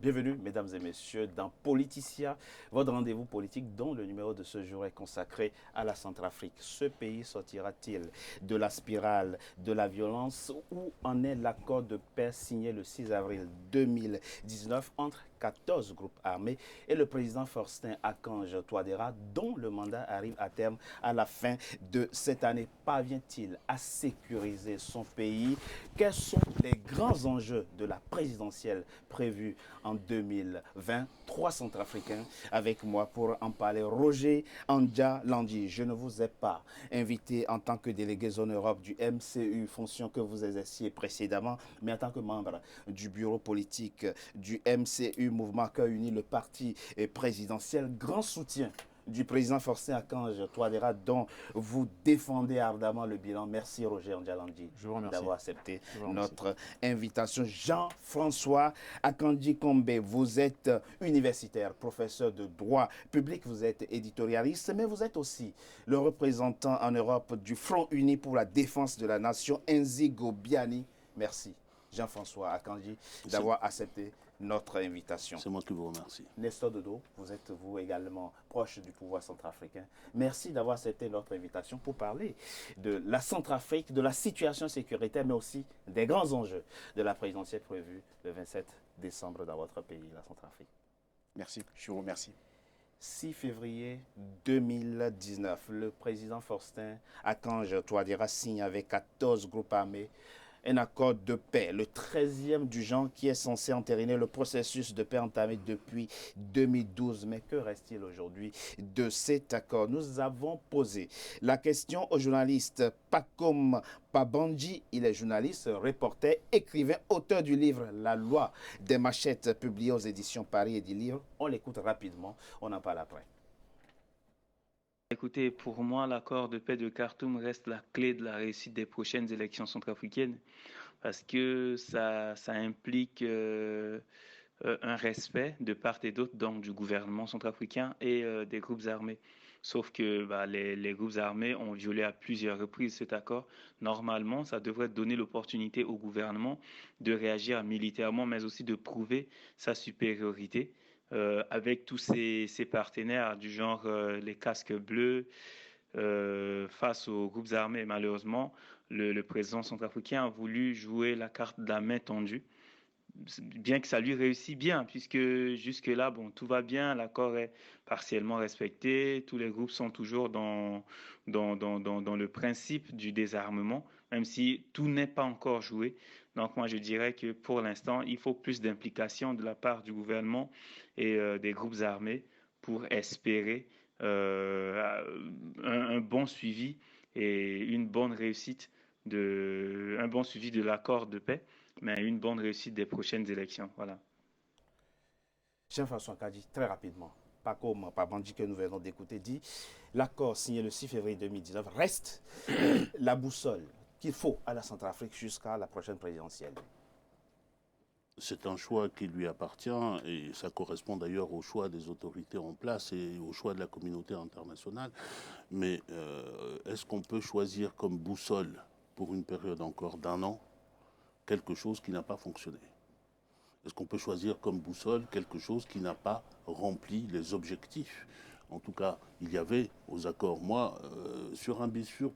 Bienvenue, mesdames et messieurs, dans Politicia, votre rendez-vous politique dont le numéro de ce jour est consacré à la Centrafrique. Ce pays sortira-t-il de la spirale de la violence? Où en est l'accord de paix signé le 6 avril 2019 entre 14 groupes armés et le président Faustin Archange Touadéra, dont le mandat arrive à terme à la fin de cette année? Parvient-il à sécuriser son pays? Quels sont les grands enjeux de la présidentielle prévue en 2020? Trois Centrafricains avec moi pour en parler. Roger Andja Landi, je ne vous ai pas invité en tant que délégué zone Europe du MCU, fonction que vous exerciez précédemment, mais en tant que membre du bureau politique du MCU, Mouvement Cœur Uni, le parti présidentiel. Grand soutien du président Faustin Archange Touadéra, dont vous défendez ardemment le bilan. Merci Roger Ndjalandi d'avoir accepté notre invitation. Jean-François Akandji Kombe, vous êtes universitaire, professeur de droit public, vous êtes éditorialiste, mais vous êtes aussi le représentant en Europe du Front Uni pour la défense de la nation, Nzigo Biani. Merci Jean-François Akandji d'avoir accepté notre invitation. C'est moi qui vous remercie. Nestor Dodo, vous êtes vous également proche du pouvoir centrafricain. Merci d'avoir accepté notre invitation pour parler de la Centrafrique, de la situation sécuritaire, mais aussi des grands enjeux de la présidentielle prévue le 27 décembre dans votre pays, la Centrafrique. Merci, je vous remercie. 6 février 2019, le président Faustin Archange Touadéra signe avec 14 groupes armés un accord de paix, le 13e du genre qui est censé entériner le processus de paix entamé depuis 2012. Mais que reste-t-il aujourd'hui de cet accord? Nous avons posé la question au journaliste Pacom Pabandji. Il est journaliste, reporter, écrivain, auteur du livre La loi des machettes, publié aux éditions Paris et du Livre. On l'écoute rapidement, on en parle après. Écoutez, pour moi, l'accord de paix de Khartoum reste la clé de la réussite des prochaines élections centrafricaines parce que ça implique un respect de part et d'autre donc du gouvernement centrafricain et des groupes armés. Sauf que les groupes armés ont violé à plusieurs reprises cet accord. Normalement, ça devrait donner l'opportunité au gouvernement de réagir militairement, mais aussi de prouver sa supériorité. Avec tous ses partenaires du genre les casques bleus face aux groupes armés. Malheureusement, le président centrafricain a voulu jouer la carte de la main tendue, bien que ça lui réussit bien, puisque jusque-là, tout va bien, l'accord est partiellement respecté, tous les groupes sont toujours dans le principe du désarmement, même si tout n'est pas encore joué. Donc moi, je dirais que pour l'instant, il faut plus d'implication de la part du gouvernement et des groupes armés pour espérer un bon suivi et une bonne réussite un bon suivi de l'accord de paix, mais une bonne réussite des prochaines élections. Voilà. Jean-François Kadi, très rapidement, pas comme Pabandji que nous venons d'écouter, dit l'accord signé le 6 février 2019 reste la boussole qu'il faut à la Centrafrique jusqu'à la prochaine présidentielle. C'est un choix qui lui appartient et ça correspond d'ailleurs au choix des autorités en place et au choix de la communauté internationale. Mais est-ce qu'on peut choisir comme boussole pour une période encore d'1 an quelque chose qui n'a pas fonctionné? Est-ce qu'on peut choisir comme boussole quelque chose qui n'a pas rempli les objectifs? En tout cas, il y avait aux accords. Moi, sur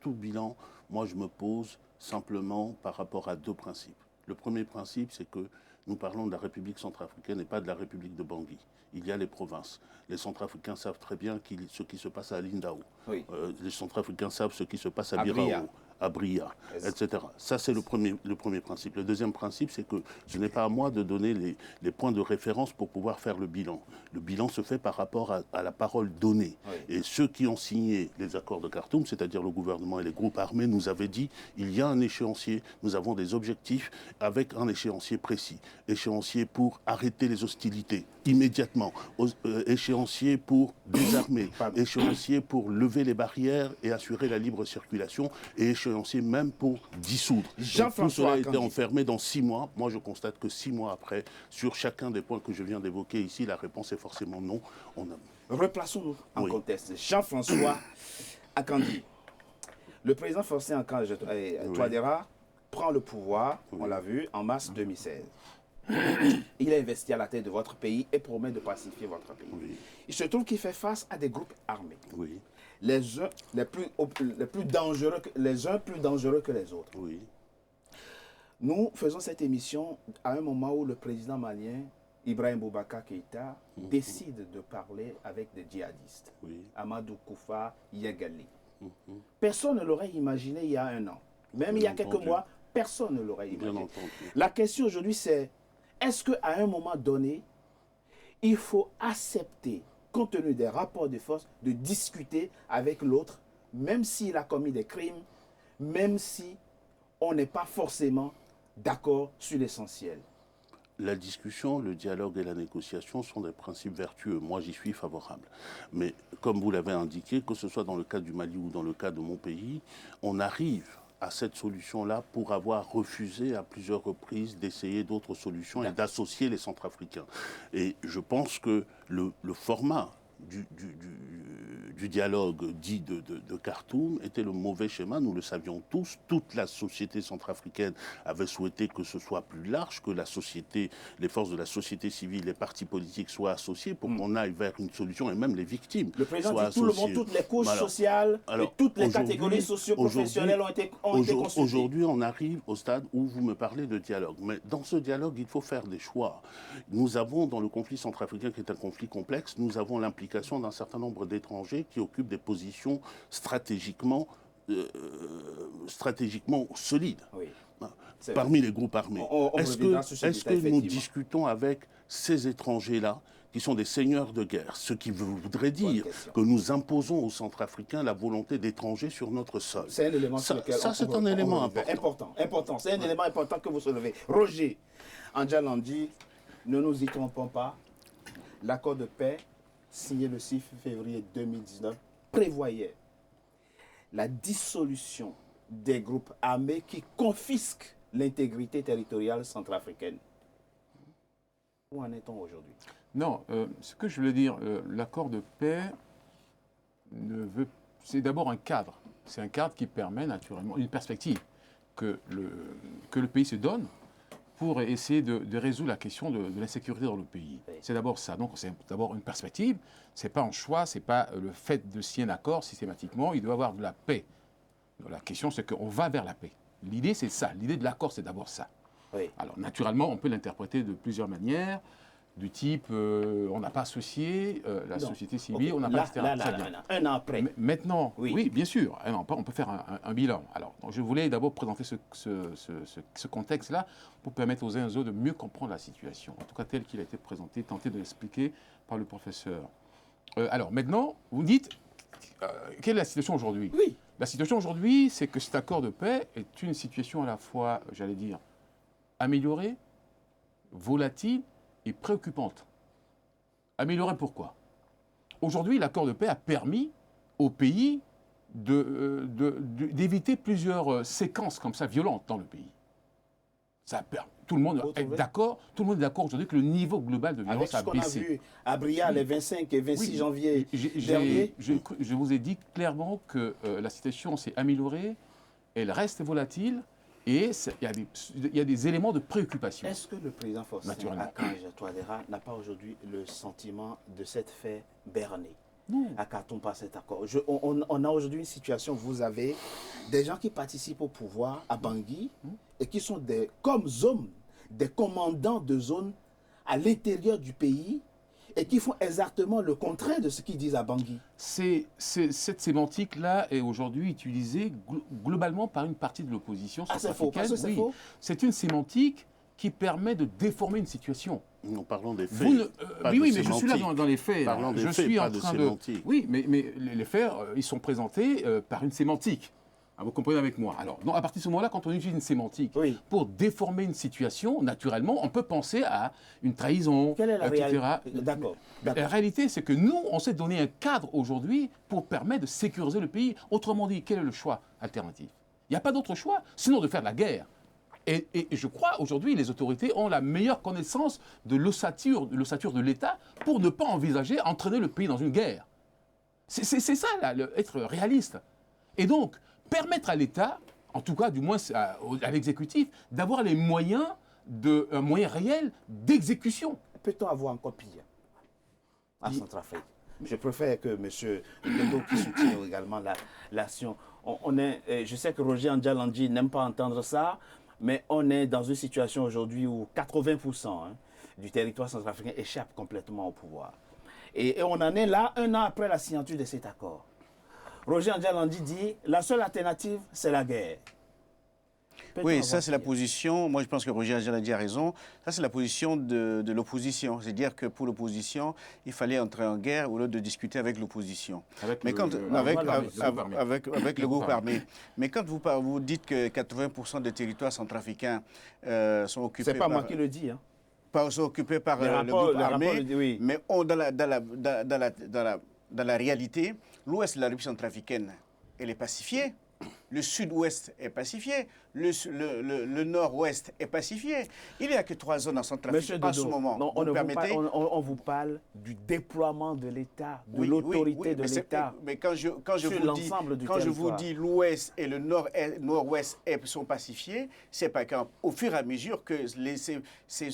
tout bilan, moi je me pose simplement par rapport à 2 principes. Le premier principe, c'est que nous parlons de la République centrafricaine et pas de la République de Bangui. Il y a les provinces. Les Centrafricains savent très bien ce qui se passe à Lindao. Oui. Les Centrafricains savent ce qui se passe à Birao, à Bria, etc. Ça, c'est le premier principe. Le deuxième principe, c'est que ce n'est pas à moi de donner les points de référence pour pouvoir faire le bilan. Le bilan se fait par rapport à la parole donnée. Oui. Et ceux qui ont signé les accords de Khartoum, c'est-à-dire le gouvernement et les groupes armés, nous avaient dit il y a un échéancier, nous avons des objectifs avec un échéancier précis. Échéancier pour arrêter les hostilités immédiatement, échéancier pour désarmer, échéancier pour lever les barrières et assurer la libre circulation, et échéancier même pour dissoudre. Tout cela a été enfermé dans 6 mois. Moi, je constate que 6 mois après, sur chacun des points que je viens d'évoquer ici, la réponse est forcément non. Replaçons-nous en contexte. Jean-François Akandji, le président Faustin Archange Touadéra prend le pouvoir, on l'a vu, en mars 2016. Il est investi à la tête de votre pays et promet de pacifier votre pays. Oui. Il se trouve qu'il fait face à des groupes armés. Oui. Les uns plus dangereux que les autres. Oui. Nous faisons cette émission à un moment où le président malien, Ibrahim Boubacar Keïta, décide de parler avec des djihadistes. Oui. Amadou Koufa Yagali. Personne ne l'aurait imaginé il y a un an. Même il y a quelques mois, personne ne l'aurait imaginé. La question aujourd'hui, c'est est-ce qu'à un moment donné, il faut accepter, compte tenu des rapports de force, de discuter avec l'autre, même s'il a commis des crimes, même si on n'est pas forcément d'accord sur l'essentiel? La discussion, le dialogue et la négociation sont des principes vertueux. Moi, j'y suis favorable. Mais comme vous l'avez indiqué, que ce soit dans le cas du Mali ou dans le cas de mon pays, on arrive à cette solution-là pour avoir refusé à plusieurs reprises d'essayer d'autres solutions et d'associer les Centrafricains. Et je pense que le format du dialogue dit de Khartoum était le mauvais schéma, nous le savions tous. Toute la société centrafricaine avait souhaité que ce soit plus large, que la société, les forces de la société civile, les partis politiques soient associés pour qu'on aille vers une solution et même les victimes. Le président soient dit tout le associées. monde, toutes les couches sociales et toutes les catégories socio-professionnelles ont été consultées. Aujourd'hui, on arrive au stade où vous me parlez de dialogue. Mais dans ce dialogue, il faut faire des choix. Nous avons, dans le conflit centrafricain, qui est un conflit complexe, nous avons l'implication d'un certain nombre d'étrangers qui occupent des positions stratégiquement solides. Oui, parmi les groupes armés. Est-ce que nous discutons avec ces étrangers-là qui sont des seigneurs de guerre, ce qui voudrait dire que nous imposons aux Centrafricains la volonté d'étrangers sur notre sol? C'est un élément sur lequel c'est un élément important. C'est un élément important que vous soulevez. Roger Andjalandi, ne nous y trompons pas, l'accord de paix signé le 6 février 2019 prévoyait la dissolution des groupes armés qui confisquent l'intégrité territoriale centrafricaine. Où en est-on aujourd'hui? Non, ce que je veux dire, l'accord de paix c'est d'abord un cadre. C'est un cadre qui permet naturellement une perspective que le pays se donne pour essayer de résoudre la question de l'insécurité dans le pays. Oui. C'est d'abord ça. Donc c'est d'abord une perspective. C'est pas un choix, c'est pas le fait de signer un accord systématiquement. Il doit y avoir de la paix. Donc, la question, c'est qu'on va vers la paix. L'idée, c'est ça. L'idée de l'accord, c'est d'abord ça. Oui. Alors naturellement, on peut l'interpréter de plusieurs manières. Du type, on n'a pas associé la société civile, on n'a pas, etc. Un an après. Maintenant, oui, bien sûr, on peut faire un bilan. Alors, donc, je voulais d'abord présenter ce contexte-là pour permettre aux uns et aux autres de mieux comprendre la situation, en tout cas tel qu'il a été présenté, tenté de l'expliquer par le professeur. Alors, maintenant, vous dites, quelle est la situation aujourd'hui? Oui. La situation aujourd'hui, c'est que cet accord de paix est une situation à la fois, j'allais dire, améliorée, volatile, et préoccupante. Améliorée pourquoi? Aujourd'hui, l'accord de paix a permis au pays d'éviter plusieurs séquences comme ça violentes dans le pays. Ça permet. Tout le monde est d'accord. Tout le monde est d'accord aujourd'hui que le niveau global de violence a baissé. Avec ce qu'on a vu à Bria les 25 et 26 janvier dernier. Je vous ai dit clairement que la situation s'est améliorée, elle reste volatile. Et il y a des éléments de préoccupation. Est-ce que le président Faustin Archange Touadéra n'a pas aujourd'hui le sentiment de s'être fait berner? Non. Accatons pas cet accord. On a aujourd'hui une situation, vous avez des gens qui participent au pouvoir à Bangui et qui sont comme hommes, des commandants de zone à l'intérieur du pays et qui font exactement le contraire de ce qu'ils disent à Bangui. Cette sémantique-là est aujourd'hui utilisée globalement par une partie de l'opposition centrafricaine. C'est faux. C'est une sémantique qui permet de déformer une situation. Nous parlons des faits. Oui, mais je suis là dans les faits. Parlons des faits, pas de sémantique. Oui, mais les faits, ils sont présentés par une sémantique. Vous comprenez avec moi. Alors, à partir de ce moment-là, quand on utilise une sémantique pour déformer une situation, naturellement, on peut penser à une trahison, quelle est la etc. D'accord. La réalité, c'est que nous, on s'est donné un cadre aujourd'hui pour permettre de sécuriser le pays. Autrement dit, quel est le choix alternatif? Il n'y a pas d'autre choix, sinon de faire la guerre. Et je crois, aujourd'hui, les autorités ont la meilleure connaissance de l'ossature de l'État pour ne pas envisager entraîner le pays dans une guerre. C'est ça, là, être réaliste. Et donc, permettre à l'État, en tout cas du moins à l'exécutif, d'avoir les moyens un moyen réel d'exécution. Peut-on avoir encore pire en Centrafrique? Je préfère que M. Dodo, qui soutient également l'action, je sais que Roger Andjalandji n'aime pas entendre ça, mais on est dans une situation aujourd'hui où 80% du territoire centrafricain échappe complètement au pouvoir. Et on en est là 1 an après la signature de cet accord. Roger Andjalandji dit la seule alternative, c'est la guerre. Oui, ça c'est la position, moi je pense que Roger Andjalandji a raison, ça c'est la position de l'opposition. C'est-à-dire que pour l'opposition, il fallait entrer en guerre au lieu de discuter avec l'opposition. Avec le groupe armé. Mais quand vous dites que 80% des territoires centrafricains sont occupés par... C'est pas moi qui le dis, hein. Sont occupés par le groupe armé, oui. Mais dans la réalité, l'ouest de la République centrafricaine, elle est pacifiée. Le sud-ouest est pacifié, le nord-ouest est pacifié. Il n'y a que 3 zones en Centrafrique en ce moment. Non, on vous parle du déploiement de l'État, de l'autorité de l'État. Mais quand je vous dis l'ouest et le nord-ouest sont pacifiés, c'est pas qu'au fur et à mesure que ces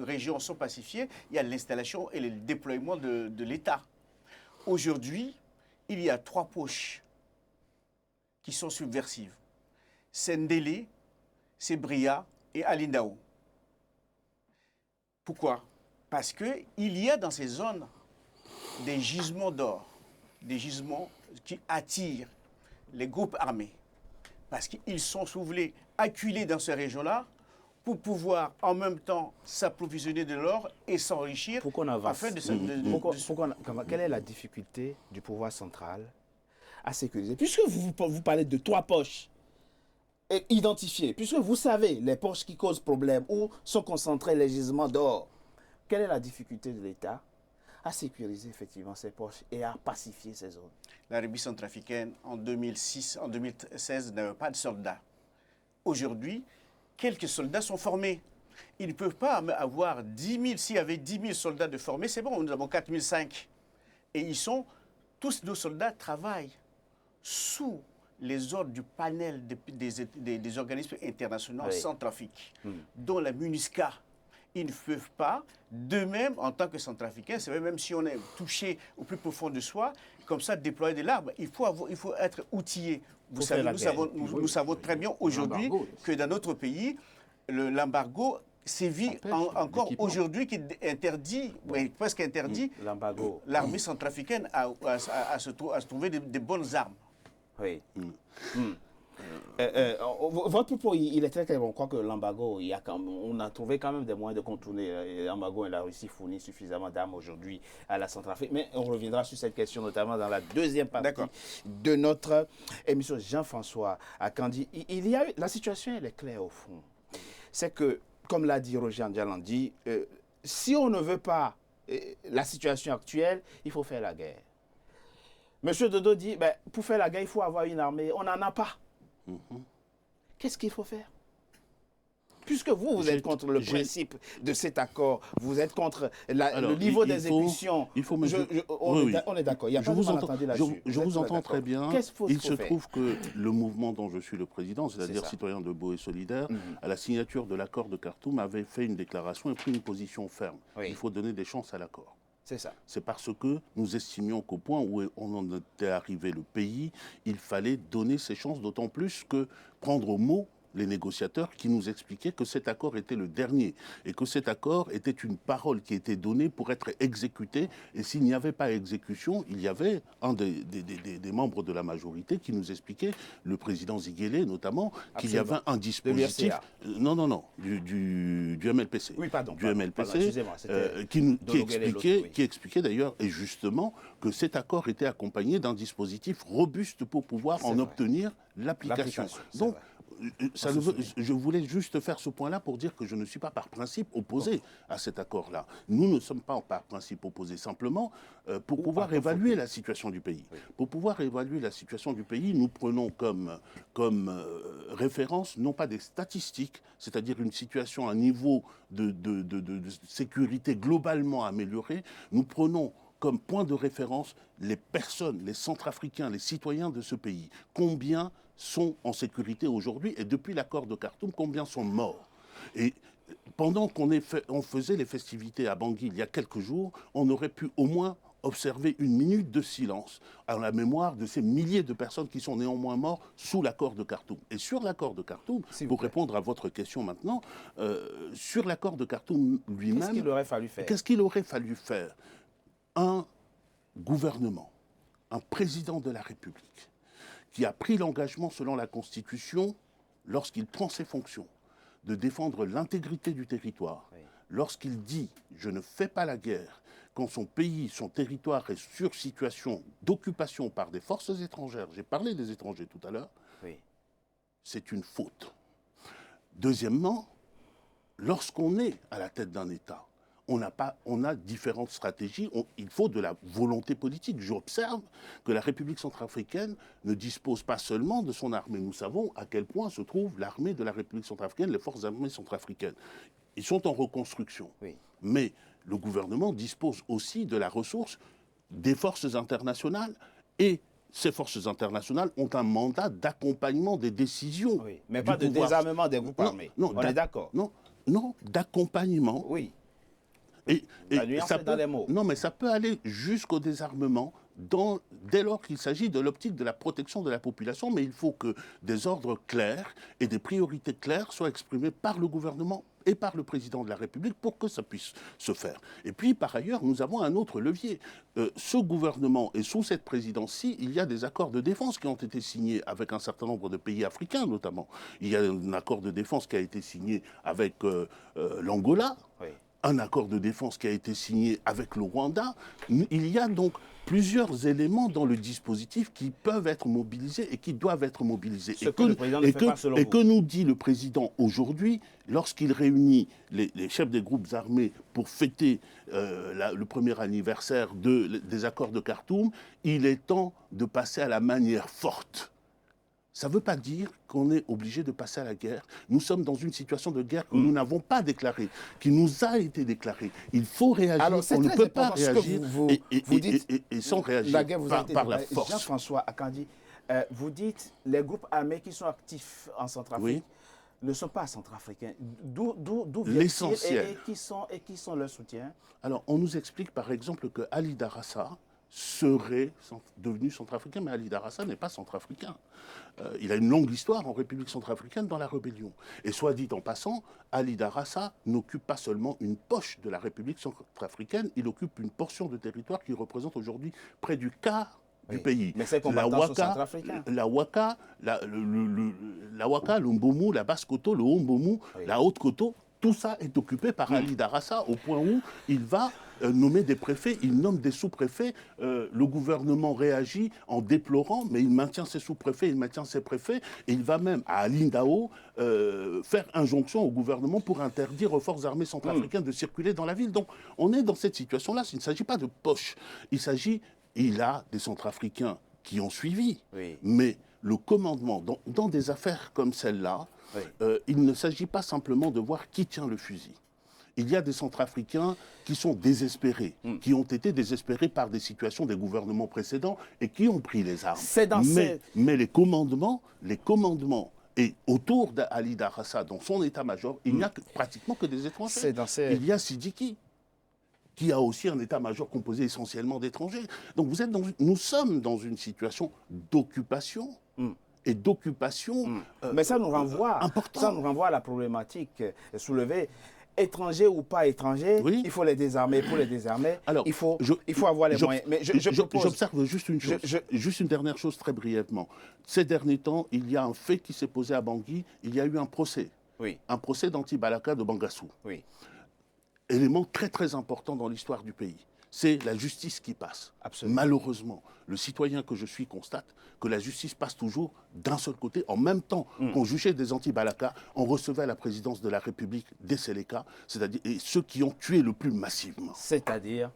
régions sont pacifiées, il y a l'installation et le déploiement de l'État. Aujourd'hui, il y a 3 poches qui sont subversives. C'est Ndélé, c'est Bria et Alindao. Pourquoi? Parce qu'il y a dans ces zones des gisements d'or, des gisements qui attirent les groupes armés. Parce qu'ils sont, si vous voulez, acculés dans ces régions-là pour pouvoir en même temps s'approvisionner de l'or et s'enrichir. Pourquoi on avance? Quelle est la difficulté du pouvoir central à sécuriser? Puisque vous parlez de 3 poches identifiées, puisque vous savez les poches qui causent problème, où sont concentrés les gisements d'or, quelle est la difficulté de l'État à sécuriser effectivement ces poches et à pacifier ces zones? La République centrafricaine, en 2016, n'avait pas de soldats. Aujourd'hui, quelques soldats sont formés. Ils ne peuvent pas avoir 10 000. S'il y avait 10 000 soldats de formés, c'est bon, nous avons 4 500. Et tous nos soldats travaillent sous les ordres du panel des organismes internationaux centrafricains, dont la MINUSCA. Ils ne peuvent pas, d'eux-mêmes, en tant que centrafricains, c'est vrai, même si on est touché au plus profond de soi, comme ça, déployer de l'arbre, il faut être outillé. Vous savez, nous savons très bien aujourd'hui que dans notre pays, l'embargo sévit encore aujourd'hui, qui interdit, presque interdit, l'armée centrafricaine à se trouver des bonnes armes. Oui. Votre propos, il est très clair. On croit que l'embargo, on a trouvé quand même des moyens de contourner l'embargo et la Russie fournit suffisamment d'armes aujourd'hui à la Centrafrique. Mais on reviendra sur cette question, notamment dans la deuxième partie de notre émission. Jean-François Akandi, la situation, elle est claire au fond. C'est que, comme l'a dit Roger Andjalandji, si on ne veut pas la situation actuelle, il faut faire la guerre. Monsieur Dodo dit, pour faire la guerre, il faut avoir une armée. On n'en a pas. Qu'est-ce qu'il faut faire? Puisque vous êtes contre le principe de cet accord, vous êtes contre le niveau d'exécution. On est d'accord, il n'y a pas de malentendu là-dessus. Je vous entends très bien. Il se trouve que le mouvement dont je suis le président, c'est-à-dire Citoyens Debout et Solidaires, à la signature de l'accord de Khartoum, avait fait une déclaration et pris une position ferme. Il faut donner des chances à l'accord. C'est ça. C'est parce que nous estimions qu'au point où on en était arrivé le pays, il fallait donner ces chances, d'autant plus que prendre au mot les négociateurs qui nous expliquaient que cet accord était le dernier et que cet accord était une parole qui était donnée pour être exécutée. Et s'il n'y avait pas exécution, il y avait un des membres de la majorité qui nous expliquait, le président Ziguélé notamment, qu'il y avait un dispositif... du MLPC. Oui, pardon. Du MLPC, qui expliquait d'ailleurs, et justement, que cet accord était accompagné d'un dispositif robuste pour pouvoir en obtenir l'application. Donc, je voulais juste faire ce point-là pour dire que je ne suis pas par principe opposé à cet accord-là. Nous ne sommes pas par principe opposés, simplement pour pouvoir évaluer la situation du pays. Pour pouvoir évaluer la situation du pays, nous prenons comme référence non pas des statistiques, c'est-à-dire une situation, un niveau de sécurité globalement amélioré, nous prenons comme point de référence les personnes, les Centrafricains, les citoyens de ce pays. Combien sont en sécurité aujourd'hui et depuis l'accord de Khartoum, combien sont morts? Et pendant on faisait les festivités à Bangui il y a quelques jours, on aurait pu au moins observer une minute de silence à la mémoire de ces milliers de personnes qui sont néanmoins mortes sous l'accord de Khartoum. Et sur l'accord de Khartoum, pour répondre à votre question maintenant, sur l'accord de Khartoum lui-même... Qu'est-ce qu'il aurait fallu faire? Qu'est-ce qu'il aurait fallu faire? Un gouvernement, un président de la République, qui a pris l'engagement selon la Constitution, lorsqu'il prend ses fonctions, de défendre l'intégrité du territoire, lorsqu'il dit « je ne fais pas la guerre », quand son pays, son territoire est sur situation d'occupation par des forces étrangères, j'ai parlé des étrangers tout à l'heure, c'est une faute. Deuxièmement, lorsqu'on est à la tête d'un État, on a différentes stratégies, il faut de la volonté politique. J'observe que la République centrafricaine ne dispose pas seulement de son armée. Nous savons à quel point se trouve l'armée de la République centrafricaine, les forces armées centrafricaines. Ils sont en reconstruction. Mais le gouvernement dispose aussi de la ressource des forces internationales et ces forces internationales ont un mandat d'accompagnement des décisions. Mais pas de désarmement des groupes armés. Non, on est d'accord. Non, d'accompagnement. Oui. Et la nuance est dans les mots. Non, mais ça peut aller jusqu'au désarmement dès lors qu'il s'agit de l'optique de la protection de la population, mais il faut que des ordres clairs et des priorités claires soient exprimés par le gouvernement et par le président de la République pour que ça puisse se faire. Et puis, par ailleurs, nous avons un autre levier. Ce gouvernement et sous cette présidence-ci, il y a des accords de défense qui ont été signés avec un certain nombre de pays africains, notamment. Il y a un accord de défense qui a été signé avec l'Angola. Un accord de défense qui a été signé avec le Rwanda. Il y a donc plusieurs éléments dans le dispositif qui peuvent être mobilisés et qui doivent être mobilisés. Et que nous dit le président aujourd'hui, lorsqu'il réunit les chefs des groupes armés pour fêter le premier anniversaire des accords de Khartoum, il est temps de passer à la manière forte. Ça ne veut pas dire qu'on est obligé de passer à la guerre. Nous sommes dans une situation de guerre que nous n'avons pas déclarée, qui nous a été déclarée. Il faut réagir. Alors, on ne peut pas réagir vous dites, et sans réagir la guerre vous par la force. Jean-François Akandi, vous dites les groupes armés qui sont actifs en Centrafrique ne sont pas centrafricains. D'où l'essentiel. Et qui sont leurs soutiens? Alors, on nous explique par exemple que Ali Darassa serait devenu centrafricain, mais Ali Darassa n'est pas centrafricain. Il a une longue histoire en République centrafricaine dans la rébellion. Et soit dit en passant, Ali Darassa n'occupe pas seulement une poche de la République centrafricaine, il occupe une portion de territoire qui représente aujourd'hui près du quart du pays. Mais ces combattants sont centrafricains. La Waka, le Mbomu, la Basse-Koto, le Haut-Mbomu, la Haute-Koto, tout ça est occupé par Ali Darassa au point où il va nommer des préfets, il nomme des sous-préfets. Le gouvernement réagit en déplorant, mais il maintient ses sous-préfets, il maintient ses préfets. Et il va même, à Alindao, faire injonction au gouvernement pour interdire aux forces armées centrafricaines de circuler dans la ville. Donc on est dans cette situation-là. Il ne s'agit pas de poche. Il a des Centrafricains qui ont suivi. Mais le commandement, dans des affaires comme celle-là, il ne s'agit pas simplement de voir qui tient le fusil. Il y a des Centrafricains qui sont désespérés, qui ont été désespérés par des situations des gouvernements précédents et qui ont pris les armes. Mais les commandements, et autour d'Ali Darassa, dans son état-major, il n'y a pratiquement que des étrangers. Il y a Sidiki, qui a aussi un état-major composé essentiellement d'étrangers. Donc nous sommes dans une situation d'occupation. Et d'occupation. Mais ça nous renvoie à la problématique soulevée. Étrangers ou pas étrangers, il faut les désarmer. Pour les désarmer, alors, il faut avoir les moyens. Mais j'observe juste une chose, juste une dernière chose très brièvement. Ces derniers temps, il y a un fait qui s'est posé à Bangui. Il y a eu un procès. Un procès d'Anti-Balaka de Bangassou. Élément très très important dans l'histoire du pays. C'est la justice qui passe. Absolument. Malheureusement, le citoyen que je suis constate que la justice passe toujours d'un seul côté. En même temps qu'on jugeait des anti-Balaka, on recevait à la présidence de la République des Séléka, c'est-à-dire ceux qui ont tué le plus massivement. C'est-à-dire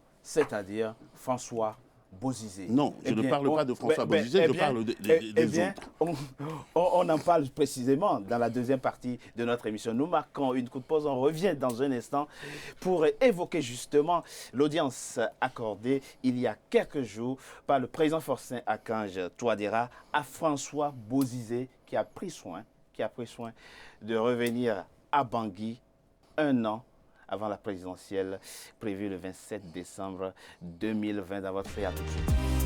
François Bozizé. Non, je ne parle pas de François Bozizé, je parle des autres. On en parle précisément dans la deuxième partie de notre émission. Nous marquons une courte pause, on revient dans un instant pour évoquer justement l'audience accordée il y a quelques jours par le président Faustin Archange Touadéra à François Bozizé qui a pris soin de revenir à Bangui, un an avant la présidentielle prévue le 27 décembre 2020 dans votre pays. À tout de suite.